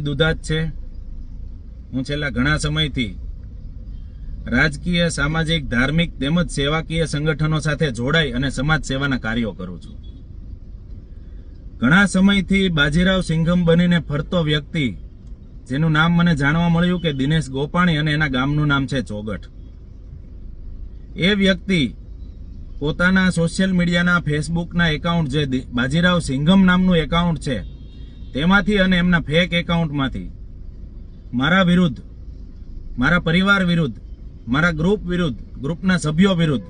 દુધાત છે। હું છેલ્લા ઘણા સમયથી રાજકીય, સામાજિક, ધાર્મિક તેમજ સેવાકીય સંગઠનો સાથે જોડાઈ અને સમાજ સેવાના કાર્યો કરું છું। ઘણા સમયથી બાજીરાવ સિંઘમ બનીને ફરતો વ્યક્તિ, જેનું નામ મને જાણવા મળ્યું કે દિનેશ ગોપાણી, અને એના ગામનું નામ છે ચોગઠ। એ વ્યક્તિ પોતાના સોશિયલ મીડિયાના ફેસબુકના એકાઉન્ટ, જે બાજીરાવ સિંઘમ નામનું એકાઉન્ટ છે, તેમાંથી અને એમના ફેક એકાઉન્ટમાંથી મારા વિરુદ્ધ, મારા પરિવાર વિરુદ્ધ, મારા ગ્રુપ વિરુદ્ધ, ગ્રુપના સભ્યો વિરુદ્ધ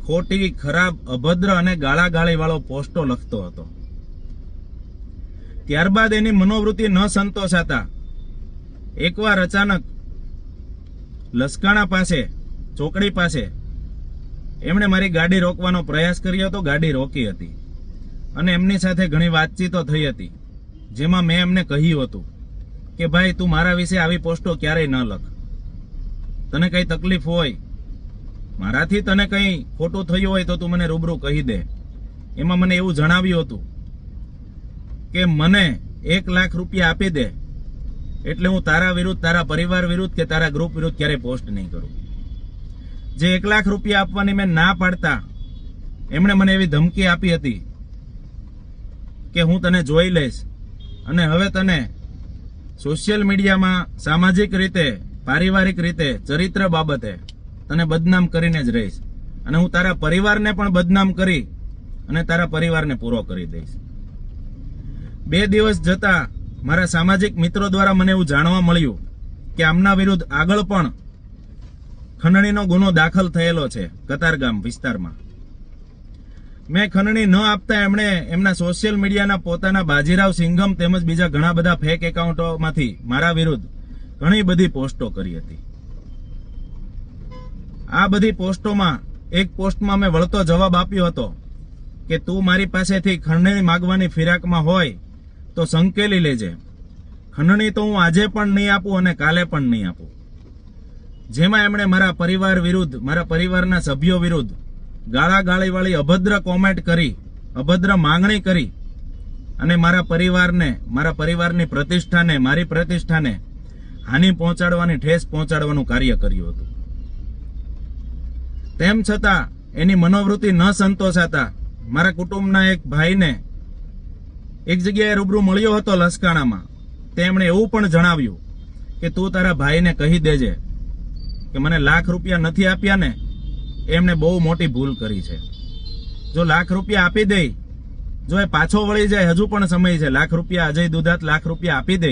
ખોટી, ખરાબ, અભદ્ર અને ગાળાગાળી વાળો પોસ્ટો લખતો હતો। ત્યારબાદ એની મનોવૃત્તિ ન સંતોષાતા એકવાર અચાનક લસકાણા પાસે, ચોકડી પાસે એમણે મારી ગાડી રોકવાનો પ્રયાસ કર્યો હતો। ગાડી રોકી હતી અને એમની સાથે ઘણી વાતચીતો થઈ હતી, જેમાં મેં એમને કહ્યું હતું કે ભાઈ, તું મારા વિશે આવી પોસ્ટો ક્યારેય ન લખ। તને કઈ તકલીફ હોય, મારાથી તને કઈ ખોટું થયું હોય તો તું મને રૂબરૂ કહી દે। એમાં મને એવું જણાવ્યું હતું કે મને 1 લાખ રૂપિયા આપી દે એટલે હું તારા વિરુદ્ધ, તારા પરિવાર વિરુદ્ધ કે તારા ગ્રુપ વિરુદ્ધ ક્યારેય પોસ્ટ નહીં કરું। જે 1 લાખ રૂપિયા આપવાની મેં ના પાડતા એમણે મને એવી ધમકી આપી હતી કે હું તને જોઈ લઈશ અને હવે તને સોશિયલ મીડિયામાં સામાજિક રીતે, પારિવારિક રીતે, ચરિત્ર બાબતે તને બદનામ કરીને જ રહીશ, અને હું તારા પરિવારને પણ બદનામ કરી અને તારા પરિવારને પૂરો કરી દઈશ। 2 દિવસ જતા મારા સામાજિક મિત્રો દ્વારા મને એવું જાણવા મળ્યું કે આમના વિરુદ્ધ આગળ પણ ખંડણીનો ગુનો દાખલ થયેલો છે કતારગામ વિસ્તારમાં। મેં ખંડણી ન આપતા એમણે એમના સોશિયલ મીડિયાના પોતાના બાજીરાવ સિંઘમ તેમજ બીજા ઘણા બધા ફેક એકાઉન્ટોમાંથી મારા વિરુદ્ધ ઘણી બધી પોસ્ટો કરી હતી। આ બધી પોસ્ટોમાં એક પોસ્ટમાં મેં વળતો જવાબ આપ્યો હતો કે તું મારી પાસેથી ખંડણી માગવાની ફિરાકમાં હોય તો સંકેલી લેજે। ખંડણી તો હું આજે પણ નહીં આપું અને કાલે પણ નહીં આપું। જેમાં એમણે મારા પરિવાર વિરુદ્ધ, મારા પરિવારના સભ્યો વિરુદ્ધ ગાળાગાળી વાળી અભદ્ર કોમેન્ટ કરી, અભદ્ર માંગણી કરી અને મારા પરિવારને, મારા પરિવારની પ્રતિષ્ઠાને, મારી પ્રતિષ્ઠાને હાનિ પહોંચાડવાની, ઠેસ પહોંચાડવાનું કાર્ય કર્યું હતું। તેમ છતાં એની મનોવૃત્તિ ન સંતોષાતા મારા કુટુંબના એક ભાઈને એક જગ્યાએ રૂબરૂ મળ્યો હતો લસકાણામાં। તેમણે એવું પણ જણાવ્યું કે તું તારા ભાઈને કહી દેજે કે મને 1 લાખ રૂપિયા નથી આપ્યા ને, એમણે બહુ મોટી ભૂલ કરી છે। જો 1 લાખ રૂપિયા આપી દે, જો એ પાછો વળી જાય, હજુ પણ સમય છે, 1 લાખ રૂપિયા, અજય દુધાત 1 લાખ રૂપિયા આપી દે